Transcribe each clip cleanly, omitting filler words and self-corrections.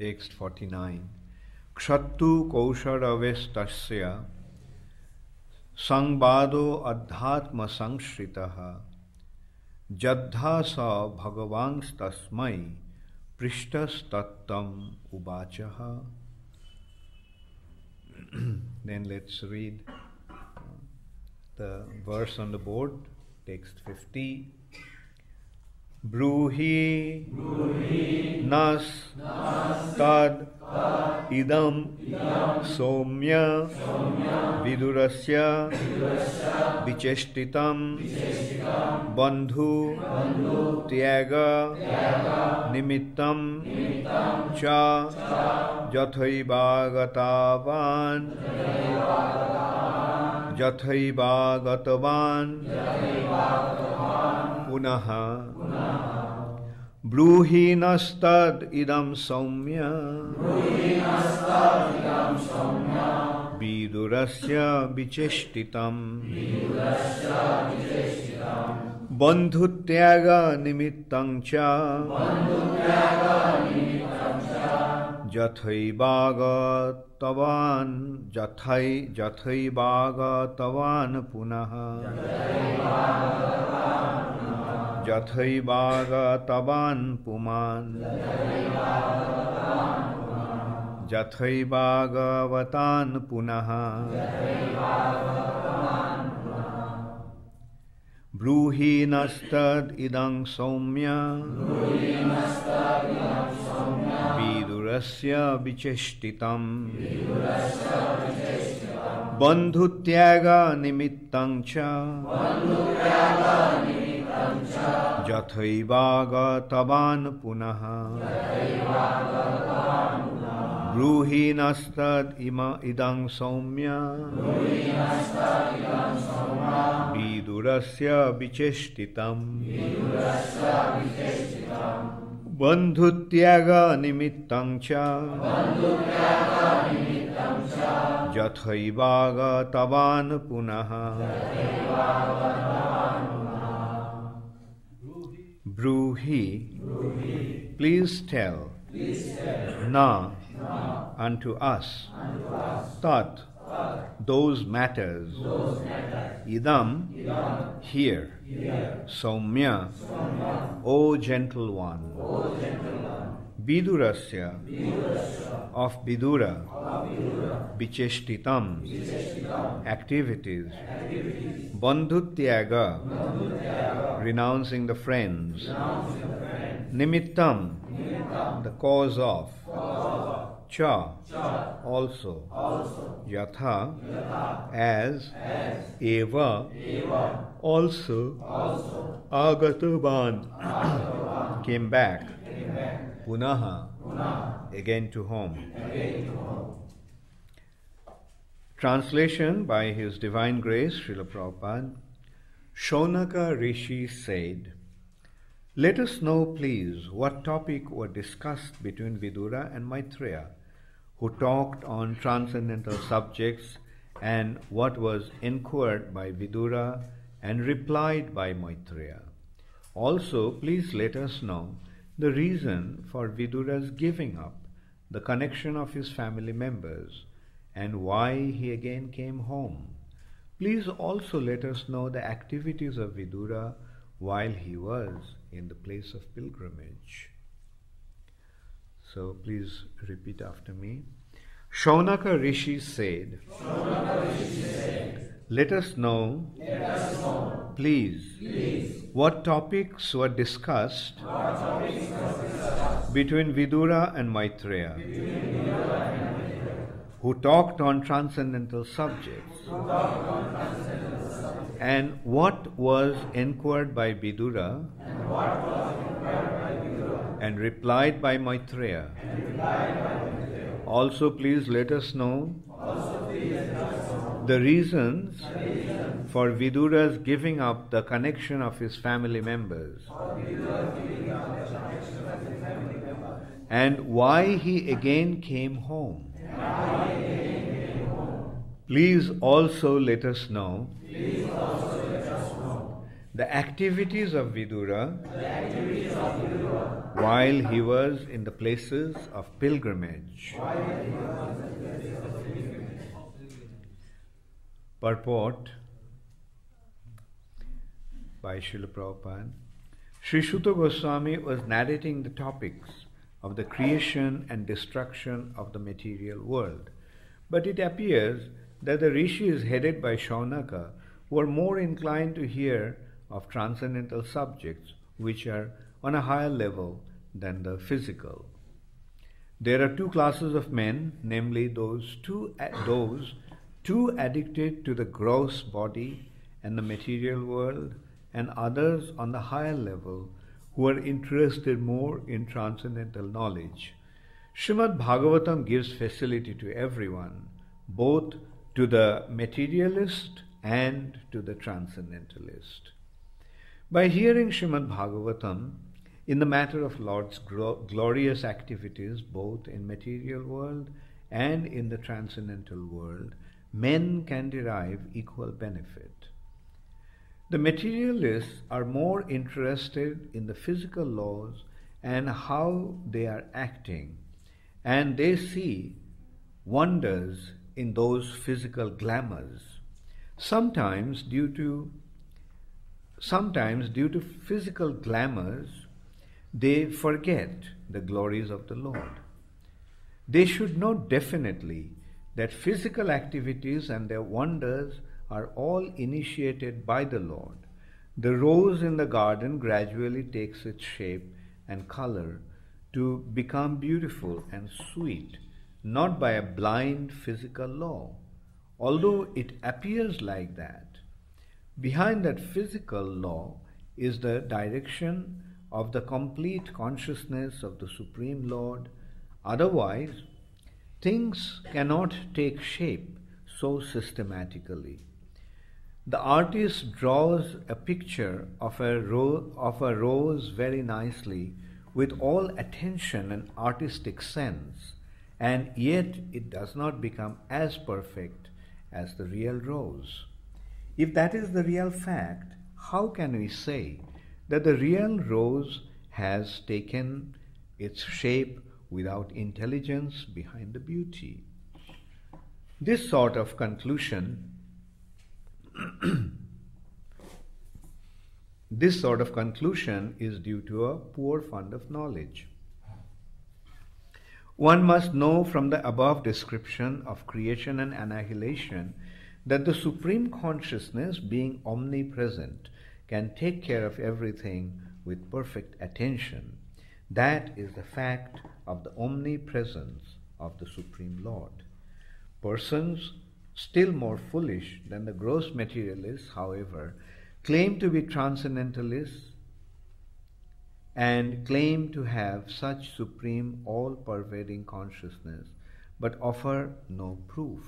text 49. Kshattu kausharavestasya sangbado adhatma sangshritaha jaddha sa bhagavanstasmai prishtas tattam ubachaha. Then let's read the verse on the board, text 50. Brūhi nas tad idam saumya vidurasya viceṣṭitam bandhu-tyāga-nimittaṁ ca yathaivāgatavān punaḥ brūhi nastad idam saumya vidurasya viceṣṭitam bandhu-tyāga-nimittaṁ ca yathaivāgatavān punaḥ yathaivāgatavān puman yathaivāgatavān punaḥ brūhi nastad idaṁ saumya vidurasya viceṣṭitam bandhu-tyāga-nimittaṁ ca yathaivāgatavān punaḥ brūhi nastad idaṁ saumya vidurasya viceṣṭitam bandhu-tyāga-nimittaṁ ca yathaivagatavān punaḥ brūhi, please tell, na, unto us, tat, those matters, idam, here, saumya, O gentle one, vidurasya, of Vidura, viceṣṭitam, activities, bandhu-tyāga, renouncing the friends, nimittam, the cause of, cha, also, yathā, as, eva, also, āgatavān, came back, punaḥ, again to home. Translation by His Divine Grace, Srila Prabhupada. Śaunaka Ṛṣi said, "Let us know, please, what topic was discussed between Vidura and Maitreya, who talked on transcendental subjects, and what was inquired by Vidura and replied by Maitreya. Also, please let us know the reason for Vidura's giving up the connection of his family members, and why he again came home. Please also let us know the activities of Vidura while he was in the place of pilgrimage." So please repeat after me. Śaunaka Ṛṣi said, "Let us know, please, what topics were discussed between Vidura and Maitreya, who talked on transcendental subjects, and what was inquired by Vidura and replied by Maitreya. Also, please let us know the reasons for Vidura's giving up the connection of his family members, and why he again came home. Please also let us know the activities of Vidura while he was in the places of pilgrimage. Purport by Srila Prabhupada. Sri Suta Goswami was narrating the topics of the creation and destruction of the material world. But it appears that the rishis headed by Śaunaka were more inclined to hear of transcendental subjects which are on a higher level than the physical. There are two classes of men, namely those too addicted to the gross body and the material world, and others on the higher level who are interested more in transcendental knowledge. Srimad Bhagavatam gives facility to everyone, both to the materialist and to the transcendentalist. By hearing Srimad Bhagavatam in the matter of Lord's glorious activities, both in material world and in the transcendental world, men can derive equal benefit. The materialists are more interested in the physical laws and how they are acting, and they see wonders in those physical glamours. Sometimes due to physical glamours, they forget the glories of the Lord. They should know definitely that physical activities and their wonders are all initiated by the Lord. The rose in the garden gradually takes its shape and color to become beautiful and sweet, not by a blind physical law, although it appears like that. Behind that physical law is the direction of the complete consciousness of the Supreme Lord. Otherwise, things cannot take shape so systematically. The artist draws a picture of a rose very nicely with all attention and artistic sense, and yet it does not become as perfect as the real rose. If that is the real fact, how can we say that the real rose has taken its shape without intelligence behind the beauty? This sort of conclusion is due to a poor fund of knowledge. One must know from the above description of creation and annihilation that the Supreme Consciousness, being omnipresent, can take care of everything with perfect attention. That is the fact of the omnipresence of the Supreme Lord. Persons still more foolish than the gross materialists, however, claim to be transcendentalists and claim to have such supreme, all-pervading consciousness, but offer no proof.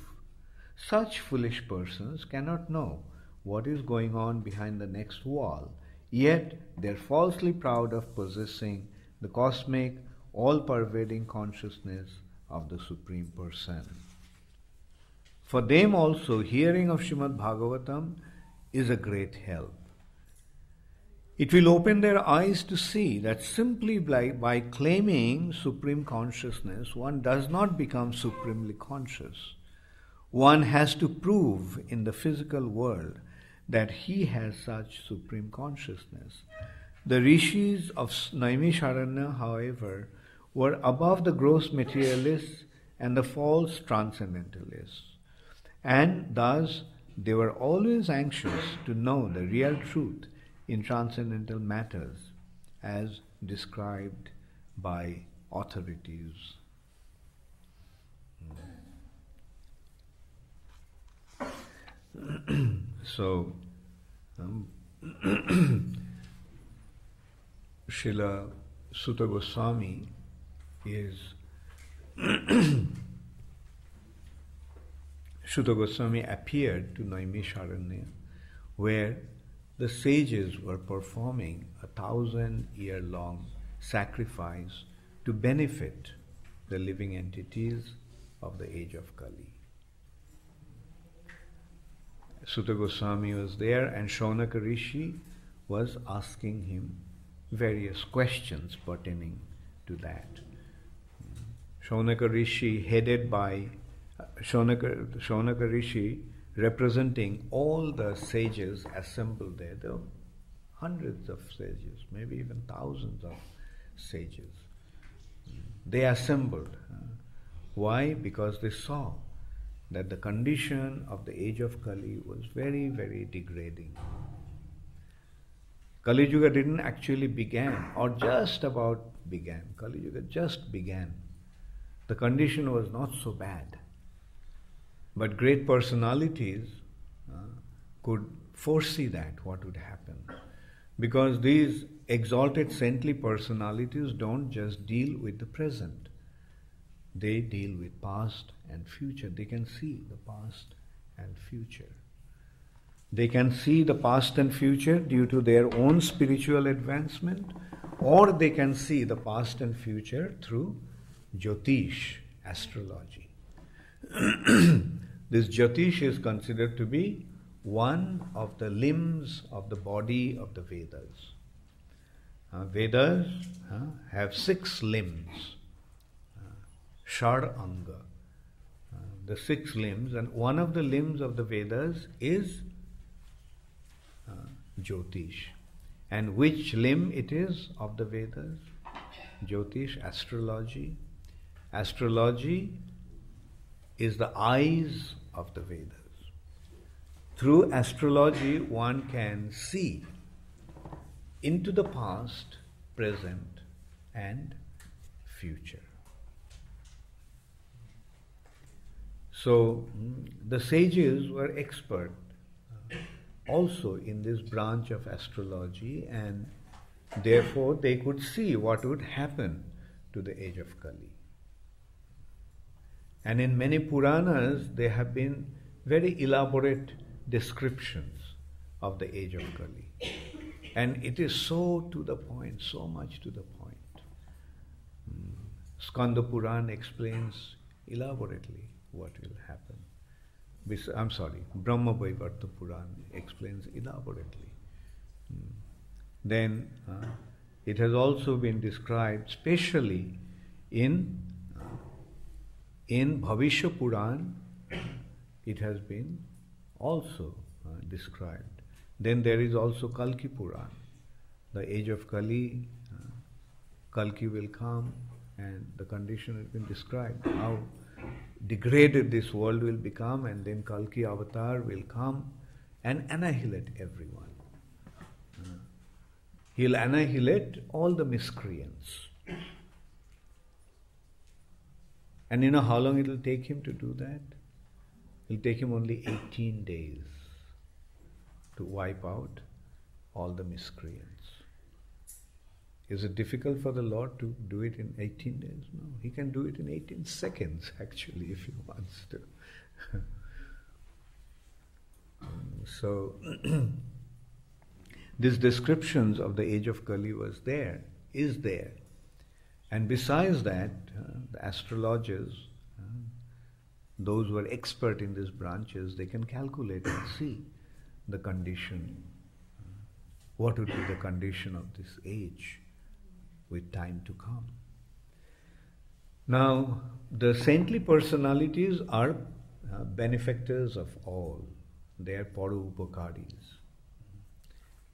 Such foolish persons cannot know what is going on behind the next wall, yet they are falsely proud of possessing the cosmic, all-pervading consciousness of the Supreme Person. For them also, hearing of Srimad Bhagavatam is a great help. It will open their eyes to see that simply by claiming supreme consciousness, one does not become supremely conscious. One has to prove in the physical world that he has such supreme consciousness. The rishis of Naimisharanya, however, were above the gross materialists and the false transcendentalists, and thus they were always anxious to know the real truth in transcendental matters as described by authorities. So, Srila Suta Goswami Suta Goswami appeared to Naimisharanya, where the sages were performing a 1,000-year-long sacrifice to benefit the living entities of the age of Kali. Suta Goswami was there, and Śaunaka Ṛṣi was asking him various questions pertaining to that. Śaunaka Ṛṣi, headed by Śaunaka Ṛṣi, representing all the sages assembled there. There were hundreds of sages, maybe even thousands of sages. They assembled. Why? Because they saw that the condition of the age of Kali was very, very degrading. Kali Yuga didn't actually begin, or just about began. Kali Yuga just began. The condition was not so bad. But great personalities could foresee that, what would happen. Because these exalted saintly personalities don't just deal with the present. They deal with past and future. They can see the past and future. They can see the past and future due to their own spiritual advancement, or they can see the past and future through Jyotish, astrology. This Jyotish is considered to be one of the limbs of the body of the Vedas. Vedas have 6 limbs, Shar Anga, the 6 limbs, and one of the limbs of the Vedas is Jyotish. And which limb it is of the Vedas? Jyotish, astrology. Astrology is the eyes of the Vedas. Through astrology, one can see into the past, present, and future. So, the sages were expert also in this branch of astrology, and therefore they could see what would happen to the age of Kali. And in many Puranas, there have been very elaborate descriptions of the age of Kali. And it is so to the point, so much to the point. Skanda Puran explains elaborately what will happen. Brahma Vaivarta Puran explains elaborately. Then it has also been described, specially in Bhavishya Puran, it has been also described. Then there is also Kalki Puran, the age of Kali. Kalki will come, and the condition has been described, how degraded this world will become, and then Kalki avatar will come and annihilate everyone. He'll annihilate all the miscreants. And you know how long it will take him to do that? It will take him only 18 days to wipe out all the miscreants. Is it difficult for the Lord to do it in 18 days? No, He can do it in 18 seconds actually, if He wants to. So, these descriptions of the age of Kali is there. And besides that, the astrologers, those who are expert in these branches, they can calculate and see the condition. What would be the condition of this age with time to come? Now, the saintly personalities are benefactors of all. They are parupakaris.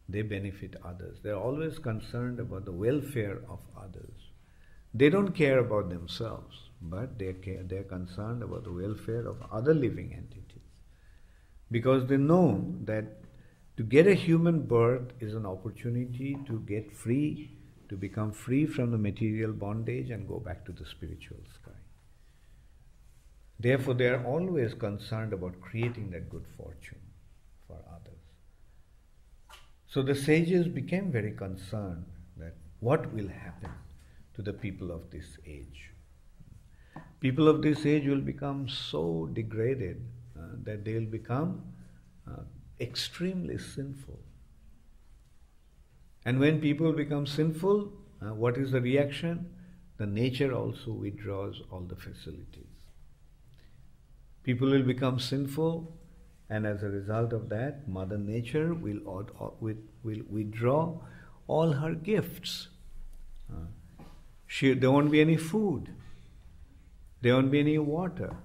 They benefit others. They are always concerned about the welfare of others. They don't care about themselves, but they are concerned about the welfare of other living entities. Because they know that to get a human birth is an opportunity to get free, to become free from the material bondage and go back to the spiritual sky. Therefore, they are always concerned about creating that good fortune for others. So the sages became very concerned that what will happen to the people of this age. People of this age will become so degraded that they will become extremely sinful. And when people become sinful, what is the reaction? The nature also withdraws all the facilities. People will become sinful, And as a result of that, Mother Nature will withdraw all her gifts. There won't be any food. There won't be any water.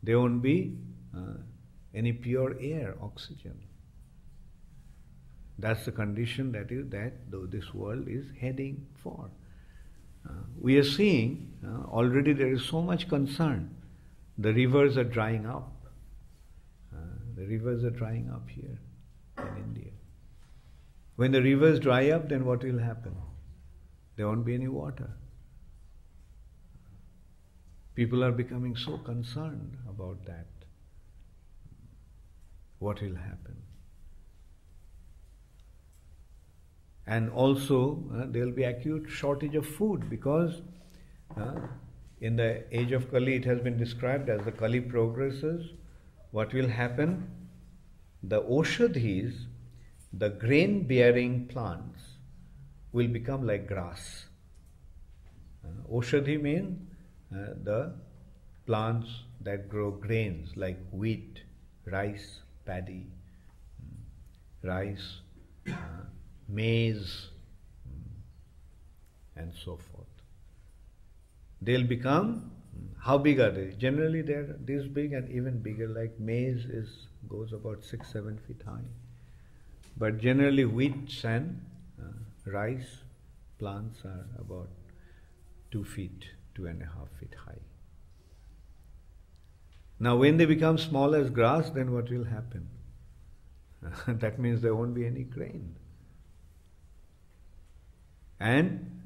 There won't be any pure air, oxygen. That's the condition that this world is heading for. We are seeing already there is so much concern. The rivers are drying up. The rivers are drying up here in India. When the rivers dry up, then what will happen? There won't be any water. People are becoming so concerned about that. What will happen? And also, there will be acute shortage of food because in the age of Kali, it has been described as the Kali progresses. What will happen? The Oshadhis, the grain-bearing plants, will become like grass. Oshadhi means the plants that grow grains like wheat, rice, paddy, rice, maize, and so forth. They'll become, how big are they? Generally they're this big and even bigger, like maize goes about 6-7 feet high. But generally wheats and rice plants are about 2 feet, 2.5 feet high. Now when they become small as grass, then what will happen? That means there won't be any grain. And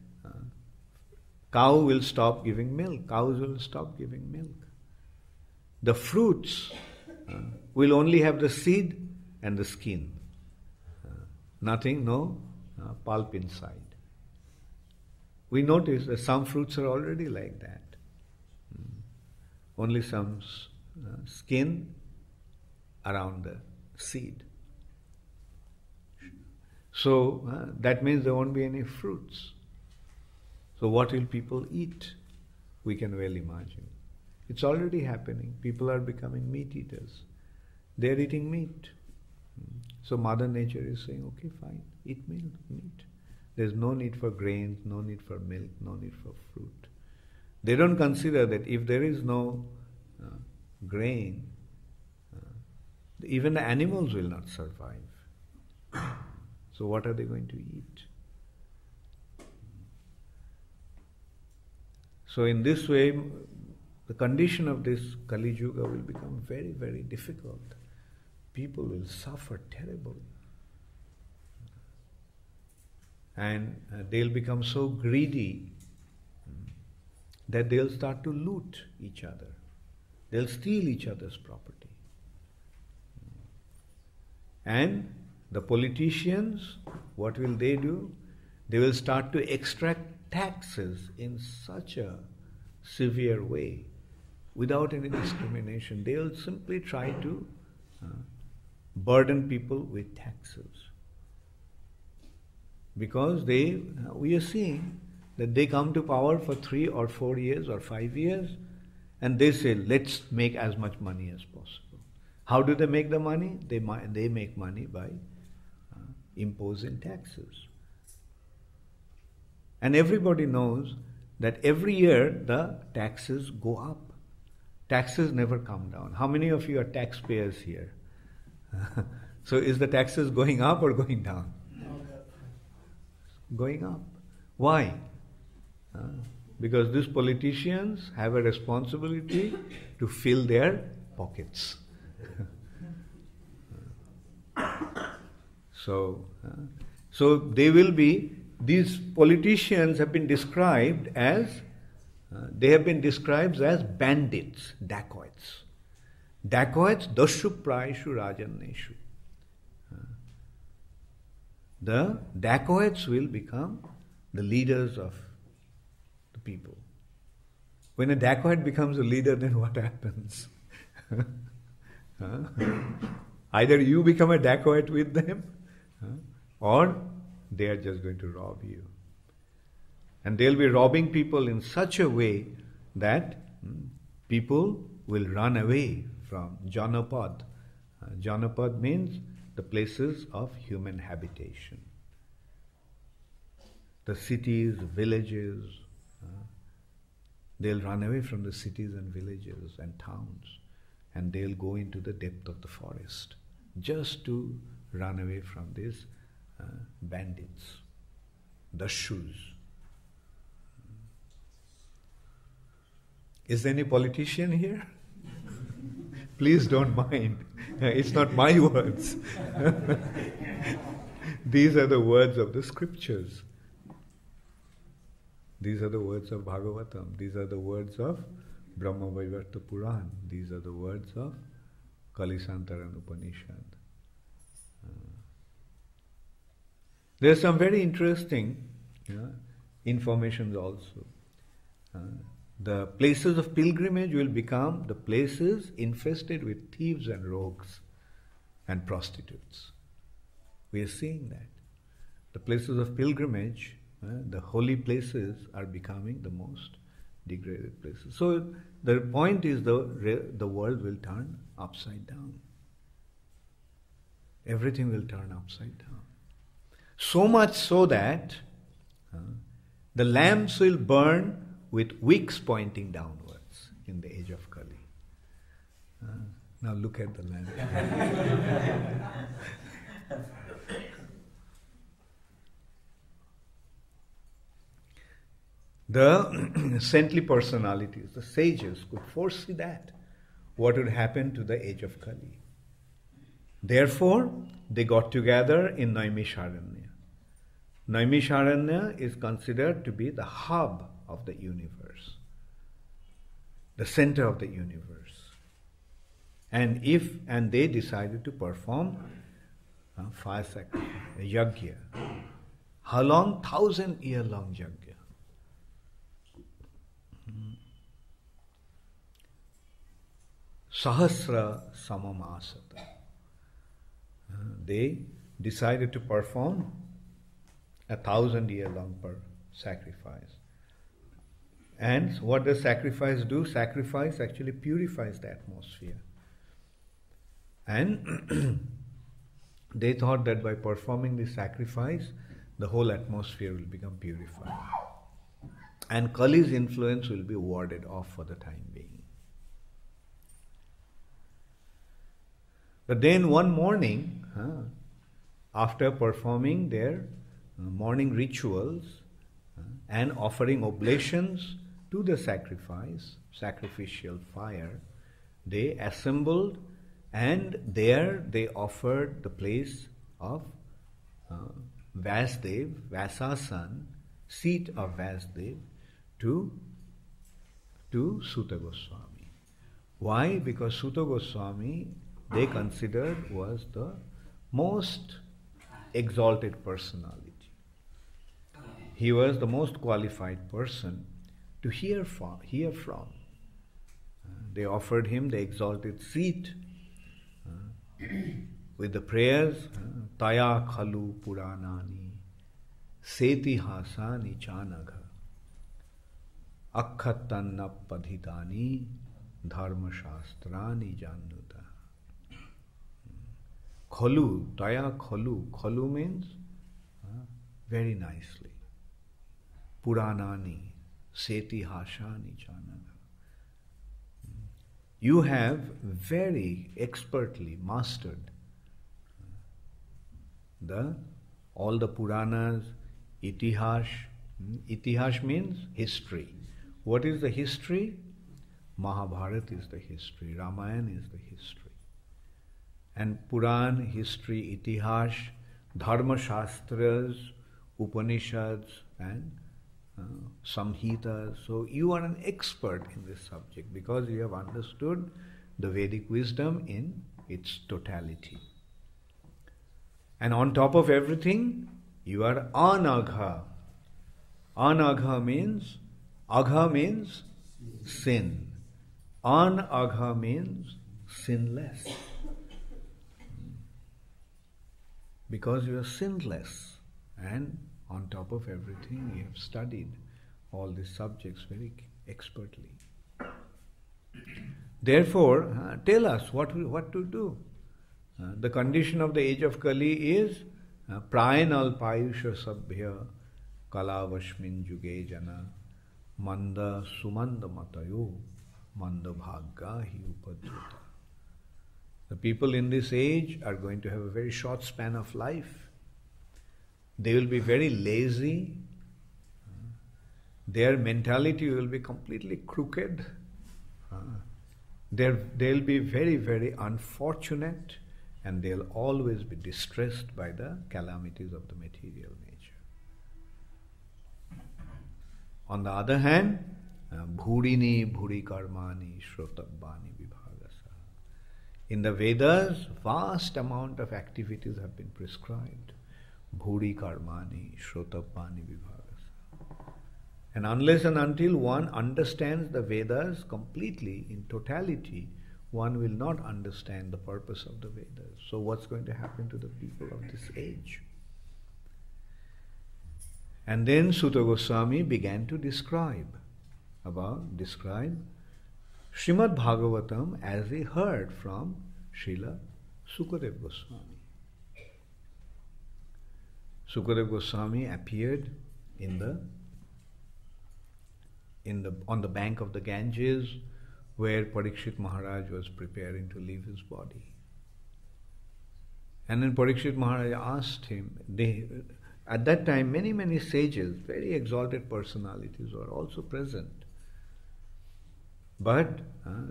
cow will stop giving milk. Cows will stop giving milk. The fruits will only have the seed and the skin. Nothing, no pulp inside. We notice that some fruits are already like that. Only some skin around the seed. So that means there won't be any fruits. So what will people eat? We can well imagine. It's already happening. People are becoming meat eaters. They're eating meat. So Mother Nature is saying, okay, fine, eat meat. There's no need for grains, no need for milk, no need for fruit. They don't consider that if there is no grain, even the animals will not survive. So what are they going to eat? So in this way, the condition of this Kali Yuga will become very, very difficult. People will suffer terribly. And they'll become so greedy that they'll start to loot each other. They'll steal each other's property. And the politicians, what will they do? They will start to extract taxes in such a severe way, without any discrimination. They will simply try to burden people with taxes. Because we are seeing that they come to power for 3 or 4 years or 5 years, and they say, let's make as much money as possible. How do they make the money? They make money by imposing taxes. And everybody knows that every year the taxes go up. Taxes never come down. How many of you are taxpayers here? So is the taxes going up or going down? Going up. Why? Because these politicians have a responsibility to fill their pockets. So they will be, these politicians have been described as, bandits, dacoits. Dacoits, dashupraishu rajanneshu. The dacoits will become the leaders of the people. When a dacoit becomes a leader, then what happens? Either you become a dacoit with them, or they are just going to rob you. And they'll be robbing people in such a way that people will run away from Janapad. Janapad means the places of human habitation. The cities, villages, they'll run away from the cities and villages and towns, and they'll go into the depth of the forest just to run away from these bandits, dashus. Is there any politician here? Please don't mind. It's not my words. These are the words of the scriptures. These are the words of Bhagavatam. These are the words of Brahma Vaivarta Puran. These are the words of Kalisantaran Upanishad. There are some very interesting informations also. The places of pilgrimage will become the places infested with thieves and rogues and prostitutes. We are seeing that. The places of pilgrimage, the holy places, are becoming the most degraded places. So the point is the world will turn upside down. Everything will turn upside down. So much so that the lamps will burn with wicks pointing downwards in the age of Kali. Now look at the lamp. The saintly personalities, the sages, could foresee that, what would happen to the age of Kali. Therefore, they got together in Naimisharanya. Naimisharanya is considered to be the hub of the universe, the center of the universe. And they decided to perform fire sacrifice, a yajna. How long? 1,000-year long yajna. Sahasra samamasata. They decided to perform a 1,000-year long sacrifice. And what does sacrifice do? Sacrifice actually purifies the atmosphere. And they thought that by performing this sacrifice, the whole atmosphere will become purified. And Kali's influence will be warded off for the time being. But then one morning, after performing their morning rituals and offering oblations to the sacrificial fire, they assembled, and there they offered the place of Vasudev, Vyasasan, seat of Vasudev, to Suta Goswami. Why? Because Suta Goswami, they considered, was the most exalted personality. He was the most qualified person to hear from. They offered him the exalted seat with the prayers, Taya Khalu Puranani, Seti Hasani Chanagha, Akkhatanna Padhitani, Dharma Shastrani Jannuta. Khalu, Taya Khalu. Khalu means very nicely. Puranani, Seti Hashani Chanagha. You have very expertly mastered all the Puranas, Itihash. Itihash means history. What is the history? Mahabharata is the history. Ramayana is the history. And Puran, history, Itihash, Dharma Shastras, Upanishads, and Samhitas. So you are an expert in this subject because you have understood the Vedic wisdom in its totality. And on top of everything, you are anagha. Anagha means, agha means sin. Anagha means sinless. Because you are sinless, and on top of everything, you have studied all these subjects very expertly. Therefore, tell us what to do. The condition of the age of Kali is prayanal payusha sabhya kalavashmin juge jana manda sumanda matayo manda bhagga hi upadruta. The people in this age are going to have a very short span of life. They will be very lazy. Their mentality will be completely crooked. They'll be very, very unfortunate, and they'll always be distressed by the calamities of the material nature. On the other hand, bhurini bhuri karmani shrotabbani vibhagasa. In the Vedas, vast amount of activities have been prescribed. Bhuri karmani shrotabbani vibhagasa. And unless and until one understands the Vedas completely, in totality, one will not understand the purpose of the Vedas. So what's going to happen to the people of this age? And then Sutta Goswami began to describe Srimad Bhagavatam as he heard from Srila Sukadeva Goswami. Sukadeva Goswami appeared on the bank of the Ganges, where Parikshit Maharaj was preparing to leave his body. And then Parikshit Maharaj asked him, at that time many sages, very exalted personalities were also present. But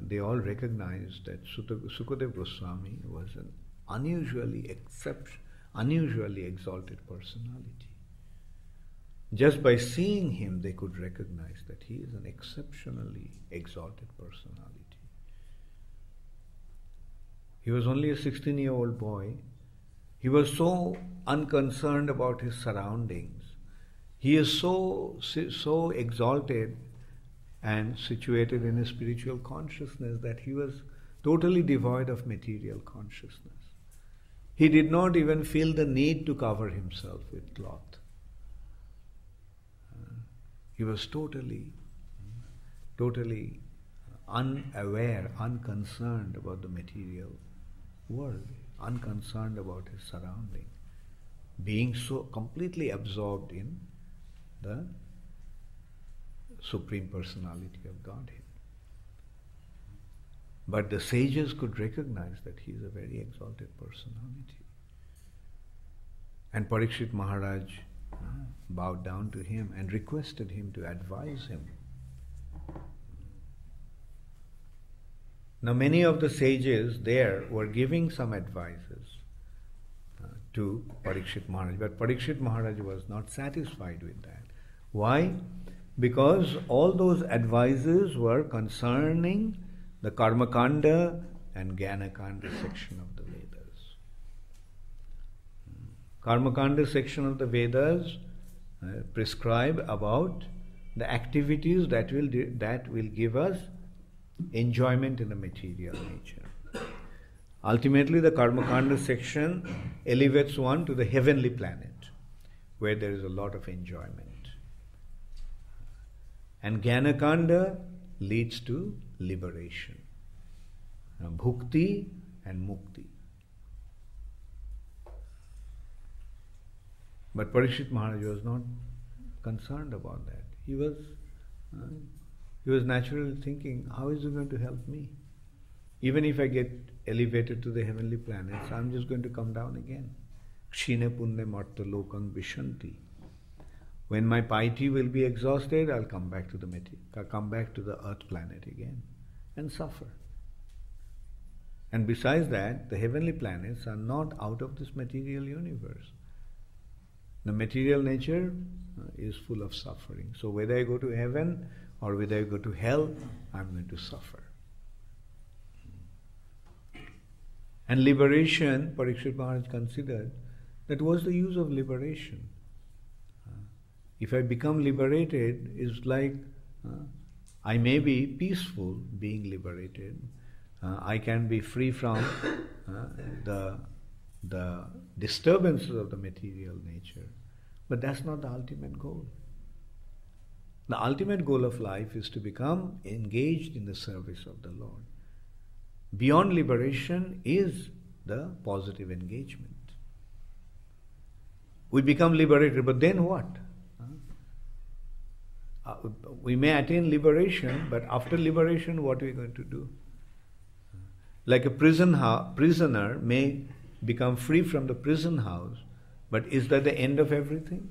they all recognized that Sukadeva Goswami was an unusually exalted personality. Just by seeing him, they could recognize that he is an exceptionally exalted personality. He was only a 16-year-old boy. He was so unconcerned about his surroundings. He is so exalted and situated in his spiritual consciousness that he was totally devoid of material consciousness. He did not even feel the need to cover himself with cloth. He was totally unaware, unconcerned about the material world, unconcerned about his surrounding, being so completely absorbed in the Supreme Personality of Godhead. But the sages could recognize that he is a very exalted personality. And Parikshit Maharaj bowed down to him and requested him to advise him. Now many of the sages there were giving some advices to Parikshit Maharaj, but Parikshit Maharaj was not satisfied with that. Why? Because all those advices were concerning the Karmakanda and Jnanakanda section of the Vedas. Karmakanda section of the Vedas prescribe about the activities that will give us enjoyment in the material nature. Ultimately, the Karmakanda section elevates one to the heavenly planet, where there is a lot of enjoyment. And Jnanakanda leads to liberation, bhukti and mukti. But Parikshit Maharaj was not concerned about that. He was naturally thinking, how is it going to help me? Even if I get elevated to the heavenly planets, I'm just going to come down again. Kshine punne marta lokang vishanti. When my piety will be exhausted, I'll come back to the earth planet again and suffer. And besides that, the heavenly planets are not out of this material universe. The material nature is full of suffering. So whether I go to heaven or whether I go to hell, I'm going to suffer. And liberation, Parikshit Maharaj considered, that was the use of liberation. If I become liberated, it's like I may be peaceful being liberated. I can be free from the disturbances of the material nature. But that's not the ultimate goal. The ultimate goal of life is to become engaged in the service of the Lord. Beyond liberation is the positive engagement. We become liberated, but then what? We may attain liberation, but after liberation, what are we going to do? Like a prisoner may become free from the prison house, but is that the end of everything?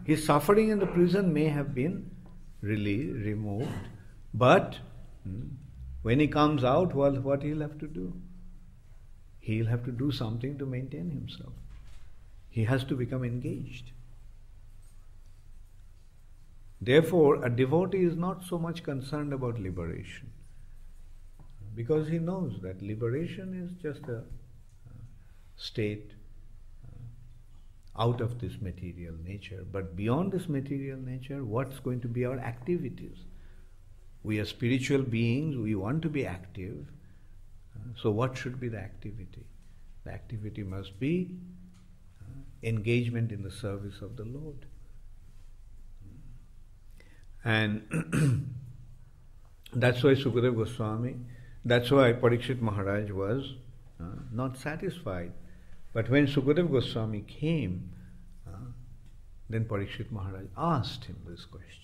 His suffering in the prison may have been removed, but when he comes out, well, what he'll have to do? He'll have to do something to maintain himself. He has to become engaged. Therefore, a devotee is not so much concerned about liberation, because he knows that liberation is just a state out of this material nature. But beyond this material nature, what's going to be our activities? We are spiritual beings, we want to be active. So what should be the activity? The activity must be engagement in the service of the Lord. And that's why Sukadeva Goswami, that's why Parikshit Maharaj was not satisfied. But when Sukadeva Goswami came, then Parikshit Maharaj asked him these questions.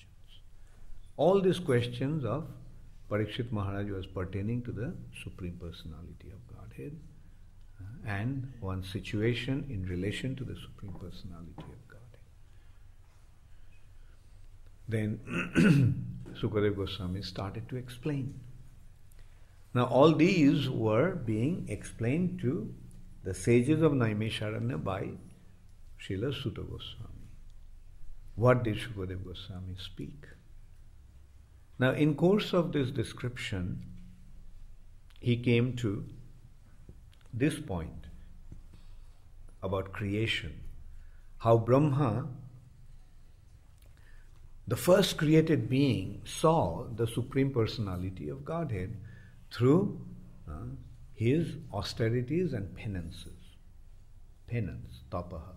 All these questions of Parikshit Maharaj was pertaining to the Supreme Personality of Godhead and one's situation in relation to the Supreme Personality of Godhead. Then Sukadeva Goswami started to explain. Now all these were being explained to the sages of Naimisharanya by Srila Sutta Goswami. What did Sukadeva Goswami speak? Now in course of this description, he came to this point about creation. How Brahma, the first created being, saw the Supreme Personality of Godhead through his austerities and penances. Penance, tapaha.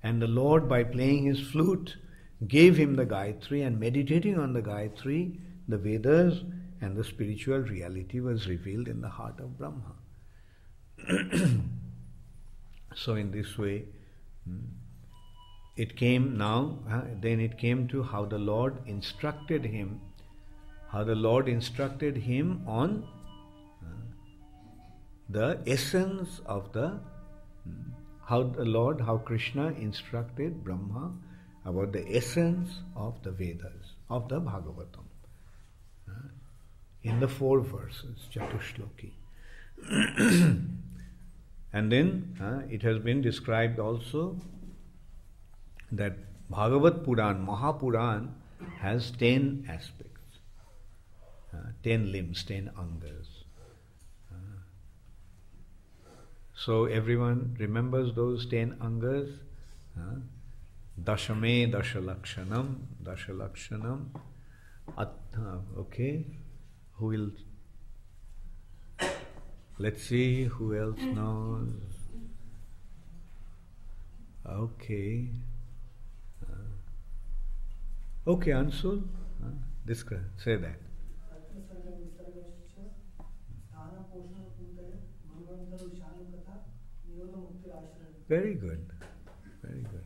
And the Lord, by playing his flute, gave him the Gayatri, and meditating on the Gayatri, the Vedas and the spiritual reality was revealed in the heart of Brahma. So in this way, it came now, then it came to how the Lord instructed him, on the essence of the, how Krishna instructed Brahma about the essence of the Vedas, of the Bhagavatam. In the 4 verses, Chatushloki. And then it has been described also that Bhagavat Puran, Mahapuran, has 10 aspects, 10 limbs, 10 angas. So everyone remembers those 10 angas. Dashame Dashalakshanam. Okay. Who will? Let's see who else knows. Okay. Okay, Ansul. Say that. Very good. Very good.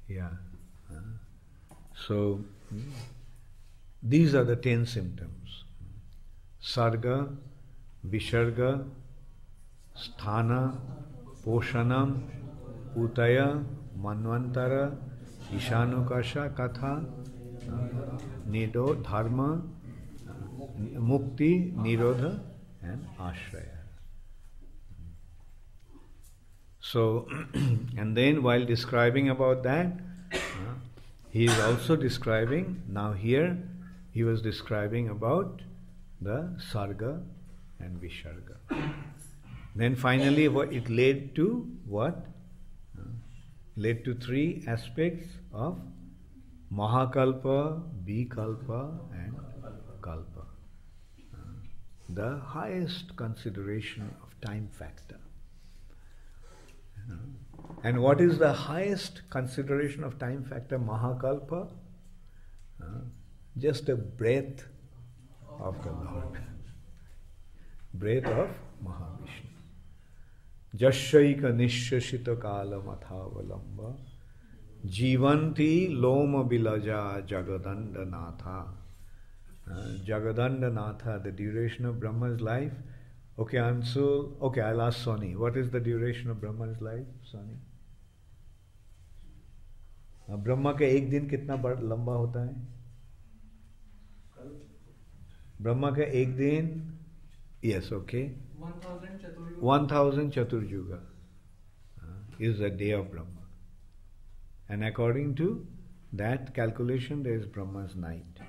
Yeah. So, these are the 10 symptoms. Sarga, Visharga, Sthana, Poshanam, Utaya, Manvantara, Ishanukasha, Katha, Nido, Dharma, Mukti, Nirodha, and Ashraya. So, and then while describing about that, he is also describing, now here, he was describing about the Sarga and Visharga. Then finally, it led to what? Led to 3 aspects of Mahakalpa, Vikalpa, and Kalpa. The highest consideration of time factor. And what is the highest consideration of time factor? Mahakalpa. just a breath of the Lord. Breath of Mahavishnu. Jasyaika nishashita kala mathavalamba jivanti loma bilaja jagadanda natha. Jagadanda natha, the duration of Brahma's life. Okay, I'll ask Swami. What is the duration of Brahma's life, Swami? Brahma का एक दिन कितना लंबा होता है? ब्रह्मा का एक दिन, yes, okay, 1000 Chaturjuga is the day of Brahma. And according to that calculation, there is Brahma's night.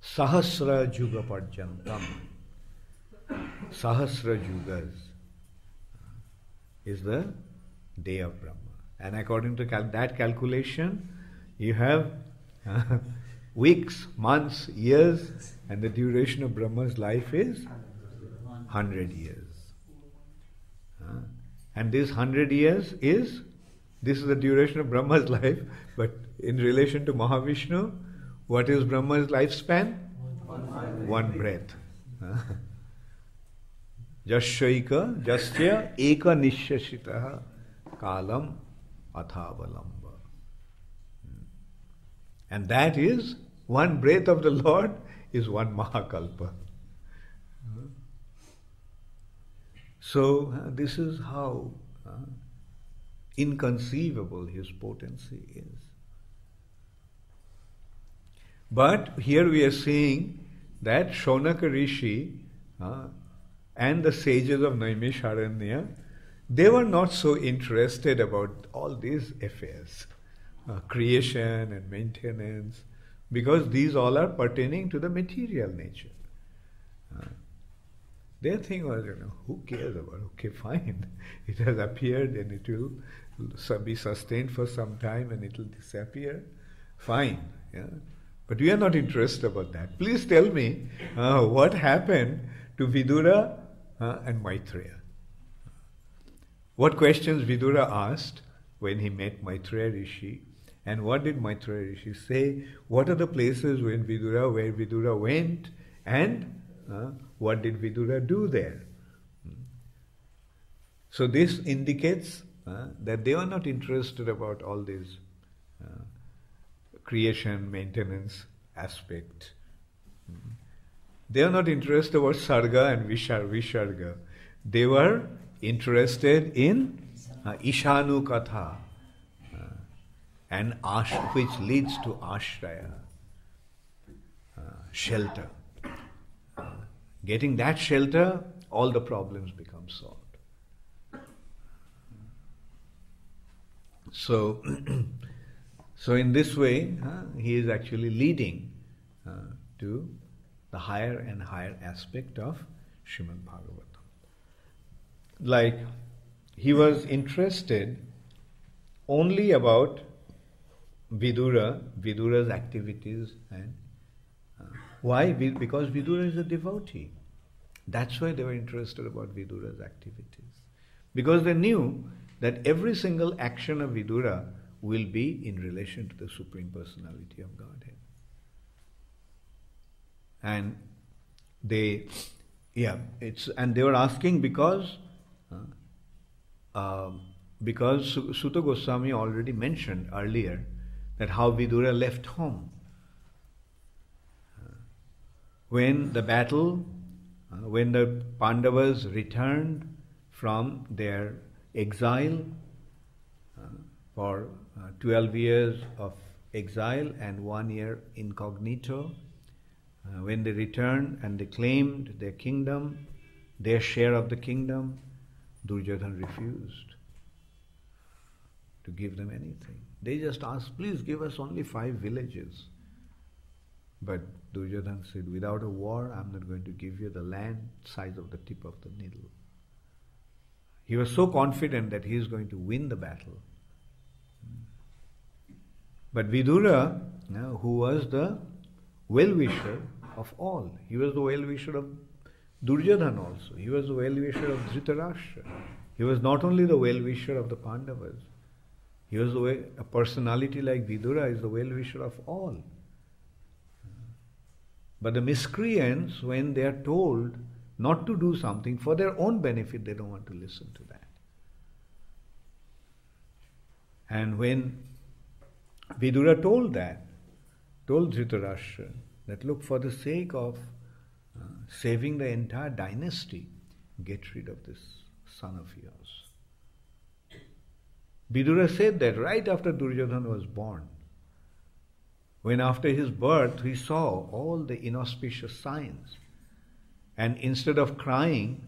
Sahasra Juga Parjantam. Sahasra Jugas is the day of Brahma. And according to that calculation, you have weeks, months, years, and the duration of Brahma's life is 100 years. And this 100 years this is the duration of Brahma's life, but in relation to Mahavishnu, what is Brahma's lifespan? One breath. Jasya eka nishashitaha kalam athavalamba. And that is, one breath of the Lord is one Mahakalpa. So this is how inconceivable his potency is. But here we are seeing that Śaunaka Ṛṣi and the sages of Naimisharanya, they were not so interested about all these affairs, creation and maintenance, because these all are pertaining to the material nature. Their thing was, who cares about it? Okay, fine. It has appeared and it will be sustained for some time and it will disappear. Fine. Yeah. But we are not interested about that. Please tell me what happened to Vidura and Maitreya. What questions Vidura asked when he met Maitreya Ṛṣi, and what did Maitreya Ṛṣi say? What are the places where Vidura went, and what did Vidura do there? So this indicates that they were not interested about all these creation, maintenance aspect. They are not interested about sarga and visharga. They were interested in ishanu katha and which leads to ashraya, shelter. Getting that shelter, all the problems become solved. So, so in this way, he is actually leading to the higher and higher aspect of Srimad Bhagavatam. Like, he was interested only about Vidura's activities, and why? Because Vidura is a devotee. That's why they were interested about Vidura's activities. Because they knew that every single action of Vidura will be in relation to the Supreme Personality of Godhead. And they were asking because Sutta Goswami already mentioned earlier that how Vidura left home. When the battle, when the Pandavas returned from their exile for 12 years of exile and 1 year incognito, when they returned and they claimed their kingdom, their share of the kingdom, Duryodhana refused to give them anything. They just asked, please give us only 5 villages. But Duryodhana said, without a war, I'm not going to give you the land size of the tip of the needle. He was so confident that he is going to win the battle. But Vidura, who was the well-wisher of all, he was the well-wisher of Duryodhana also. He was the well-wisher of Dhritarashtra. He was not only the well-wisher of the Pandavas. He was a personality like Vidura is the well-wisher of all. But the miscreants, when they are told not to do something for their own benefit, they don't want to listen to that. And when Vidura told Dhritarashtra that, look, for the sake of saving the entire dynasty, get rid of this son of yours. Vidura said that right after Duryodhana was born, when after his birth he saw all the inauspicious signs, and instead of crying,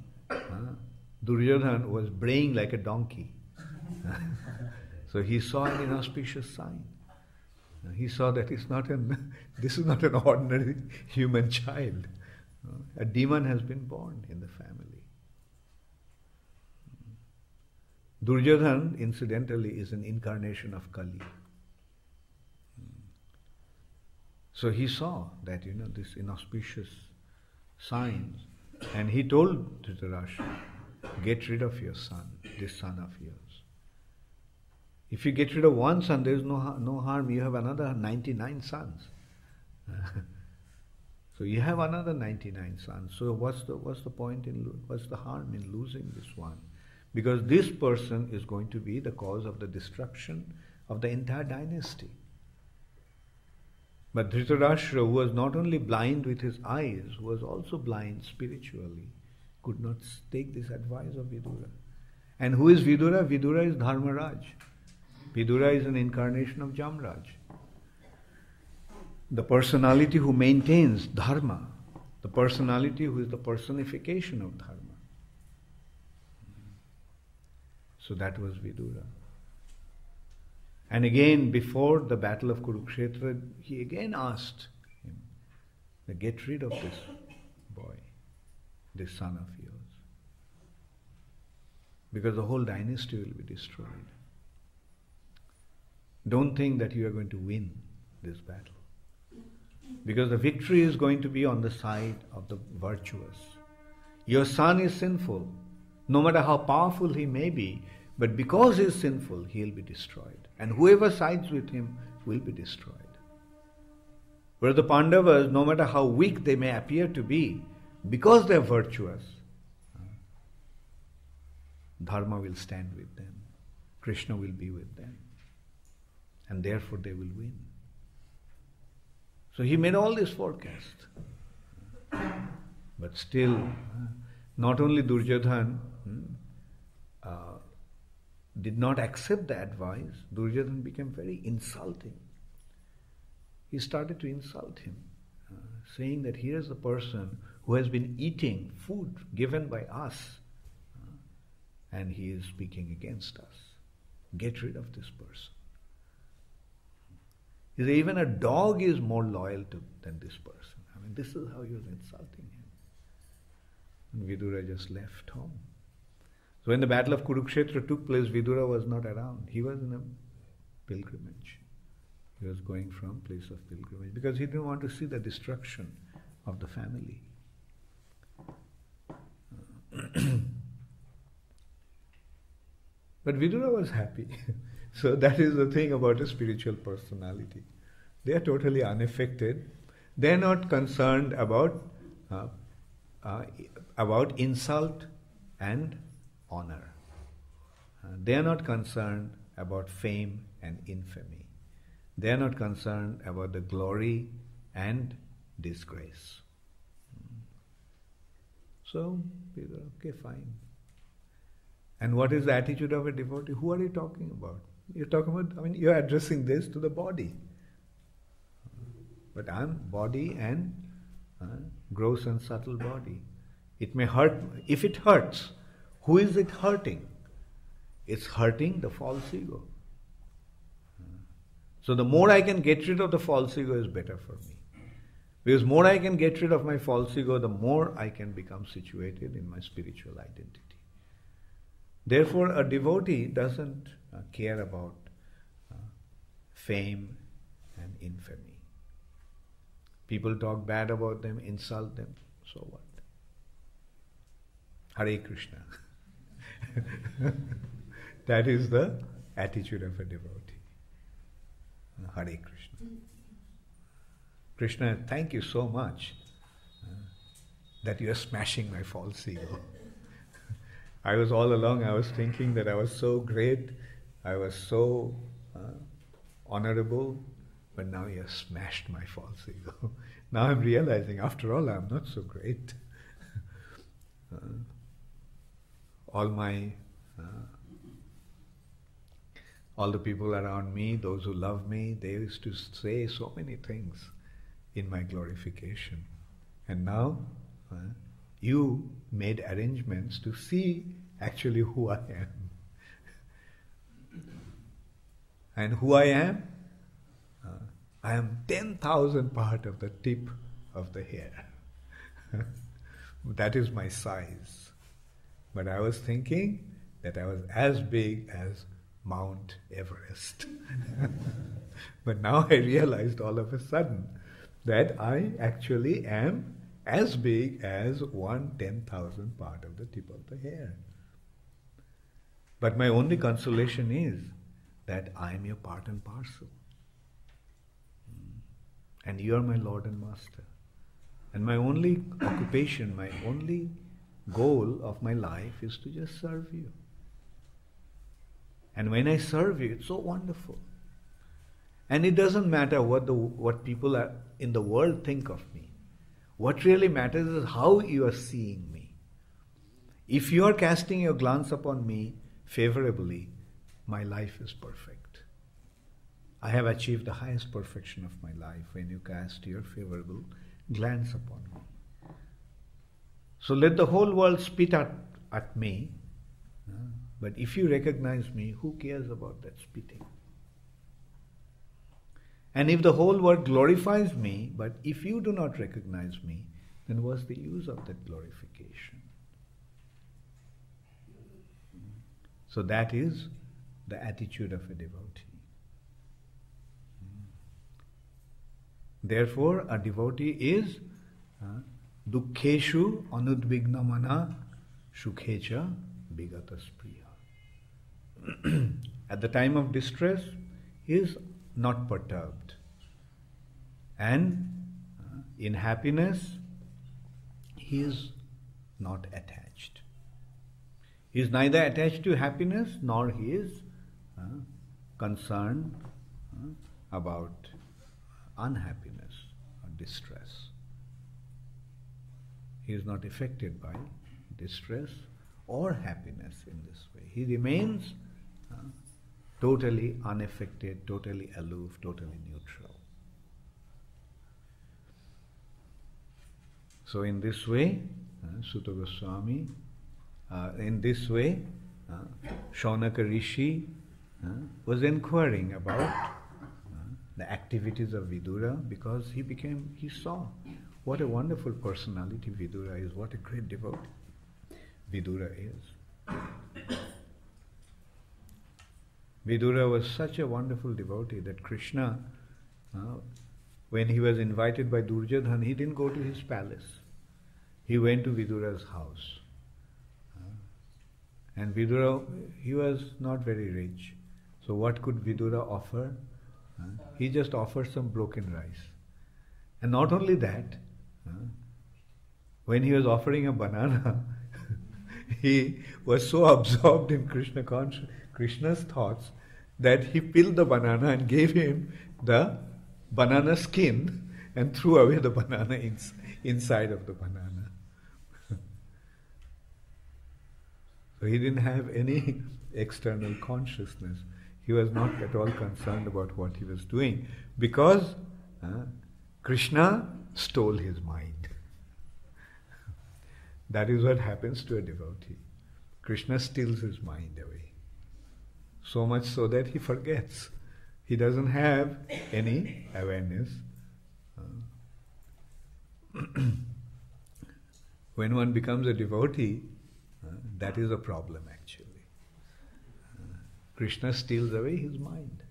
Duryodhana was braying like a donkey. So he saw an inauspicious sign. He saw that this is not an ordinary human child. A demon has been born in the family. Duryodhana, incidentally, is an incarnation of Kali. So he saw that, this inauspicious signs, and he told Dhritarashtra, get rid of your son, this son of yours. If you get rid of one son, there is no harm. You have another 99 sons. So you have another 99 sons. So what's the point what's the harm in losing this one? Because this person is going to be the cause of the destruction of the entire dynasty. But Dhritarashtra, who was not only blind with his eyes, who was also blind spiritually, could not take this advice of Vidura. And who is Vidura? Vidura is Dharmaraj. Vidura is an incarnation of Jamraj. The personality who maintains dharma, the personality who is the personification of dharma. So that was Vidura. And again, before the battle of Kurukshetra, he again asked him, get rid of this boy, this son of yours. Because the whole dynasty will be destroyed. Don't think that you are going to win this battle. Because the victory is going to be on the side of the virtuous. Your son is sinful, no matter how powerful he may be, but because he is sinful, he will be destroyed. And whoever sides with him will be destroyed. Whereas the Pandavas, no matter how weak they may appear to be, because they are virtuous, Dharma will stand with them. Krishna will be with them. And therefore they will win. So he made all this forecast. But still, not only Duryodhana did not accept the advice, Duryodhana became very insulting. He started to insult him, saying that here is the person who has been eating food given by us, and he is speaking against us. Get rid of this person. He said, even a dog is more loyal than this person. I mean, this is how he was insulting him. And Vidura just left home. So when the battle of Kurukshetra took place, Vidura was not around. He was in a pilgrimage. He was going from place of pilgrimage because he didn't want to see the destruction of the family. But Vidura was happy. So that is the thing about a spiritual personality. They are totally unaffected. They are not concerned about insult and honor. They are not concerned about fame and infamy. They are not concerned about the glory and disgrace. So, okay, fine. And what is the attitude of a devotee? Who are you talking about? You're talking about, you're addressing this to the body. But I'm body and gross and subtle body. It may hurt. If it hurts, who is it hurting? It's hurting the false ego. So the more I can get rid of the false ego is better for me. Because more I can get rid of my false ego, the more I can become situated in my spiritual identity. Therefore, a devotee doesn't care about fame and infamy. People talk bad about them, insult them, so what? Hare Krishna. That is the attitude of a devotee. Hare Krishna. Krishna, thank you so much that you are smashing my false ego. I was all along, I was thinking that I was so great, I was so honorable, but now you have smashed my false ego. Now I'm realizing, after all, I'm not so great. All the people around me, those who love me, they used to say so many things in my glorification. And now, you made arrangements to see actually who I am. And who I am? I am 10,000 part of the tip of the hair. That is my size. But I was thinking that I was as big as Mount Everest. But now I realized all of a sudden that I actually am as big as 1/10,000 part of the tip of the hair. But my only consolation is that I am your part and parcel. And you are my Lord and Master. And my only occupation, my only goal of my life is to just serve you. And when I serve you, it's so wonderful. And it doesn't matter what people are in the world think of me. What really matters is how you are seeing me. If you are casting your glance upon me favorably, my life is perfect. I have achieved the highest perfection of my life when you cast your favorable glance upon me. So let the whole world spit at me, but if you recognize me, who cares about that spitting? And if the whole world glorifies me, but if you do not recognize me, then what's the use of that glorification? So that is the attitude of a devotee. Therefore, a devotee is dukkheshu anudvignamana shukhecha vigataspriya. At the time of distress, he is not perturbed. And in happiness, he is not attached. He is neither attached to happiness nor he is concerned about unhappiness or distress. He is not affected by distress or happiness in this way. He remains totally unaffected, totally aloof, totally neutral. So in this way, Sutta Goswami, Śaunaka Ṛṣi was inquiring about the activities of Vidura, because he saw what a wonderful personality Vidura is, what a great devotee Vidura is. Vidura was such a wonderful devotee that Krishna, when he was invited by Duryodhana, he didn't go to his palace. He went to Vidura's house. And Vidura, he was not very rich. So what could Vidura offer? He just offered some broken rice. And not only that, when he was offering a banana, he was so absorbed in Krishna's thoughts that he peeled the banana and gave him the banana skin and threw away the banana inside of the banana. So he didn't have any external consciousness. He was not at all concerned about what he was doing, because Krishna stole his mind. That is what happens to a devotee. Krishna steals his mind away. So much so that he forgets. He doesn't have any awareness. When one becomes a devotee, that is a problem actually. Krishna steals away his mind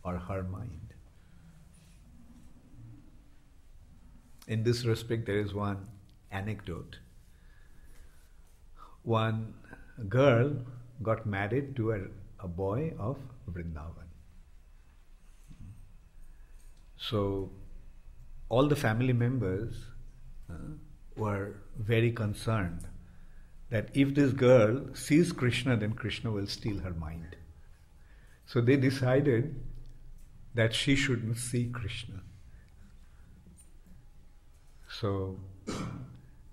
or her mind. In this respect, there is one anecdote. One girl got married to a boy of Vrindavan. So all the family members were very concerned that if this girl sees Krishna, then Krishna will steal her mind. So they decided that she shouldn't see Krishna. So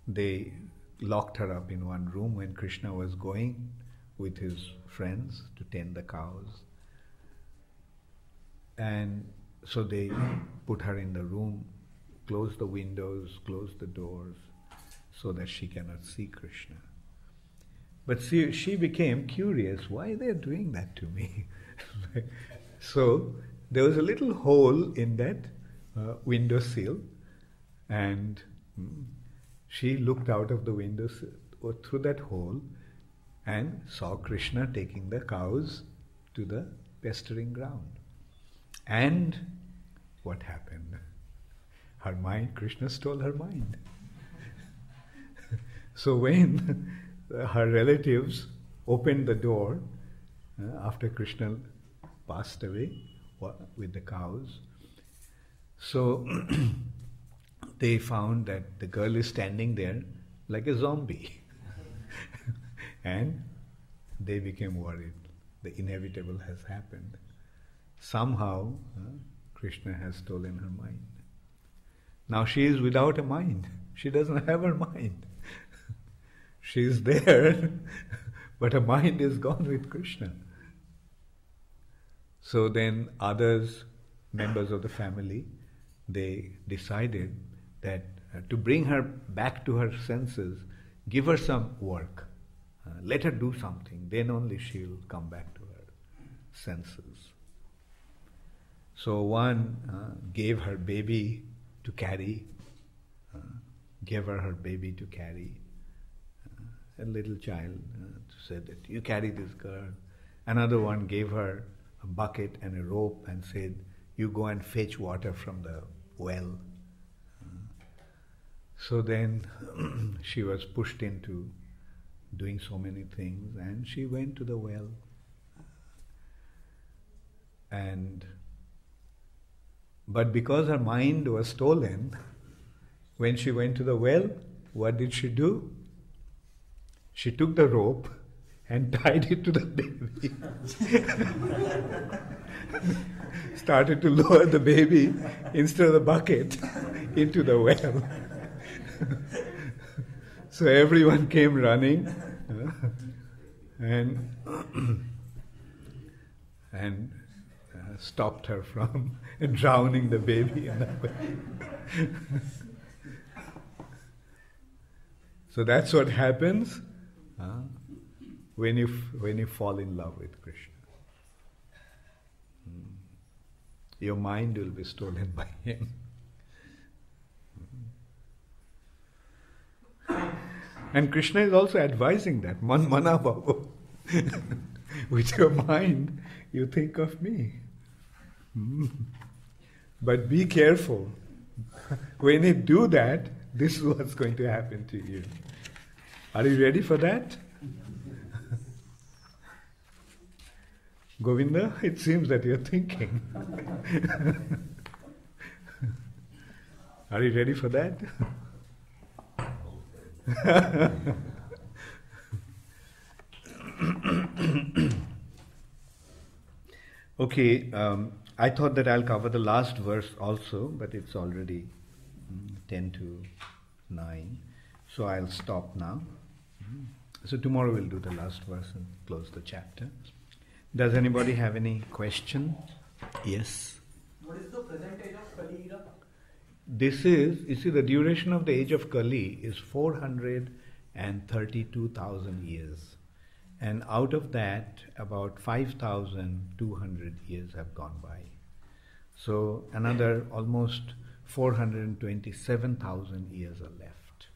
they locked her up in one room when Krishna was going with his friends to tend the cows. And so they put her in the room, closed the windows, closed the doors, so that she cannot see Krishna. But she became curious, why they are doing that to me? So there was a little hole in that windowsill, and she looked out of the window or through that hole and saw Krishna taking the cows to the pasturing ground. And what happened? Her mind, Krishna stole her mind. So when her relatives opened the door after Krishna passed away with the cows, so they found that the girl is standing there like a zombie. And they became worried. The inevitable has happened. Somehow Krishna has stolen her mind. Now she is without a mind. She doesn't have her mind. She is there, but her mind is gone with Krishna. So then others, members of the family, they decided that to bring her back to her senses, give her some work. Let her do something, then only she will come back to her senses. So one gave her baby to carry, gave her baby to carry. A little child said that you carry this girl. Another one gave her a bucket and a rope and said, you go and fetch water from the well. So then she was pushed into doing so many things, and she went to the well. But because her mind was stolen, when she went to the well, what did she do? She took the rope and tied it to the baby. Started to lower the baby instead of the bucket into the well. So everyone came running and stopped her from drowning the baby in the well. So that's what happens when you fall in love with Krishna. Your mind will be stolen by him. And Krishna is also advising that, Man mana bhavo. With your mind, you think of me. But be careful. When you do that, this is what's going to happen to you. Are you ready for that? Govinda, it seems that you're thinking. Are you ready for that? Okay, I thought that I'll cover the last verse also, but it's already 10 to 9, so I'll stop now. So tomorrow we'll do the last verse and close the chapter. Does anybody have any question? Yes? What is the present age of Kali Yuga? This is, you see, the duration of the age of Kali is 432,000 years. And out of that, about 5,200 years have gone by. So another almost 427,000 years are left.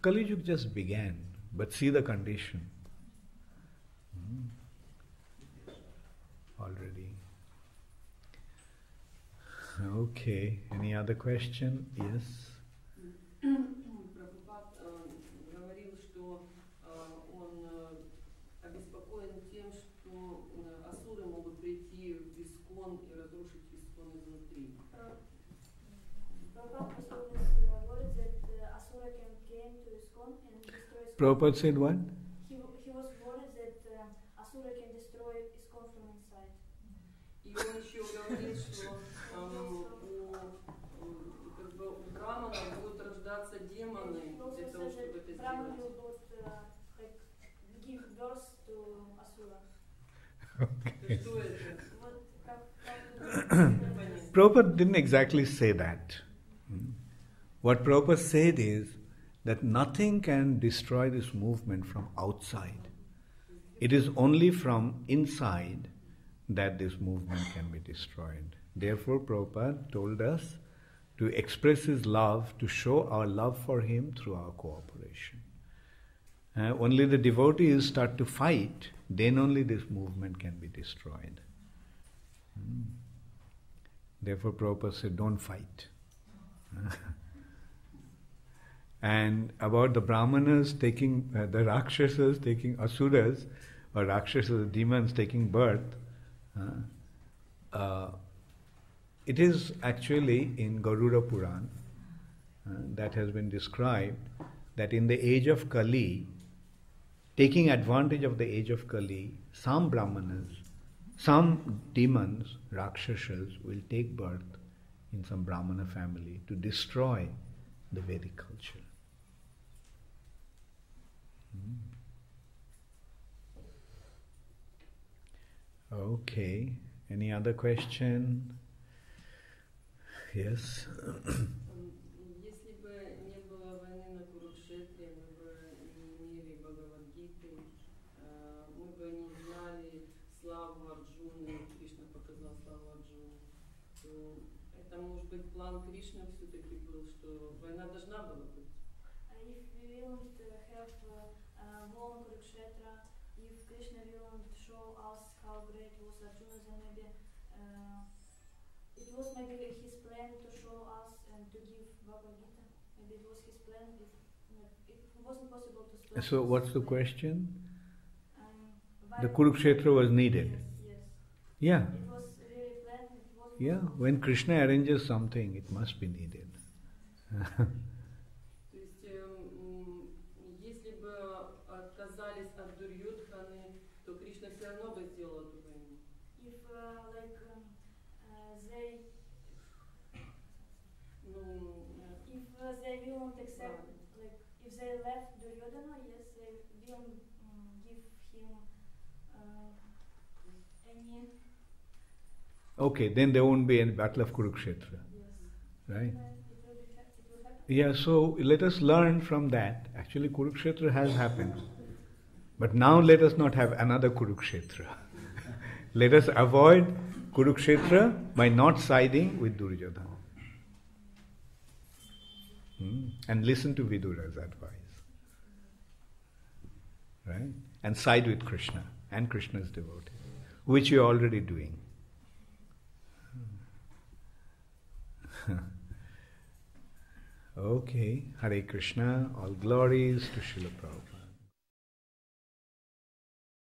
Kali Yuga just began, but see the condition. Already. Okay, any other question? Yes? Прабхупад говорил, что он обеспокоен тем, что асуры могут прийти в искон и разрушить искон изнутри. Prabhupada said what? He was worried that Asura can destroy ISKCON from inside. И он еще говорит, что у Брамана будут рождаться демоны для того, чтобы это сделать. Give birth to Asura. Okay. Что это? Prabhupada didn't exactly say that. What Prabhupada said is that nothing can destroy this movement from outside. It is only from inside that this movement can be destroyed. Therefore, Prabhupada told us to express his love, to show our love for him through our cooperation. Only the devotees start to fight, then only this movement can be destroyed. Therefore, Prabhupada said, don't fight. And about the Brahmanas taking, the Rakshasas taking Asuras, or Rakshasas, demons taking birth, it is actually in Garuda Puran that has been described that in the age of Kali, taking advantage of the age of Kali, some Brahmanas, some demons, Rakshasas, will take birth in some Brahmana family to destroy the Vedic culture. Okay. Any other question? Yes. Если бы не было войны на Курукшетре, мы бы не имели Бхагавад-гиты, мы бы не знали славу Арджуны, Кришна показал славу Арджуны, то это, может быть, план Кришны все-таки был, что война должна была быть. If we wouldn't have war on Kurukshetra, if Krishna wouldn't show us how great was Arjuna, then maybe it was maybe his plan to show us and to give Bhagavad Gita. Maybe it was his plan. It wasn't possible to stop. So what's the question? The Why- Kurukshetra was needed. Yes. Yeah. It was really planned. It wasn't Yeah. possible. When Krishna arranges something, it must be needed. То есть, если бы отказались от Дурьёдханы, то Кришна все равно бы сделал эту войну. If they won't accept, like if they left Duryodhana, yes, they will give him any. Okay, then there won't be any battle of Kurukshetra. Yes. Right? It will happen. Yeah, so let us learn from that. Actually, Kurukshetra has happened. But now let us not have another Kurukshetra. Let us avoid Kurukshetra by not siding with Duryodhana. And listen to Vidura's advice. Right? And side with Krishna and Krishna's devotee, which you are already doing. Okay, Hare Krishna, all glories to Srila Prabhupada.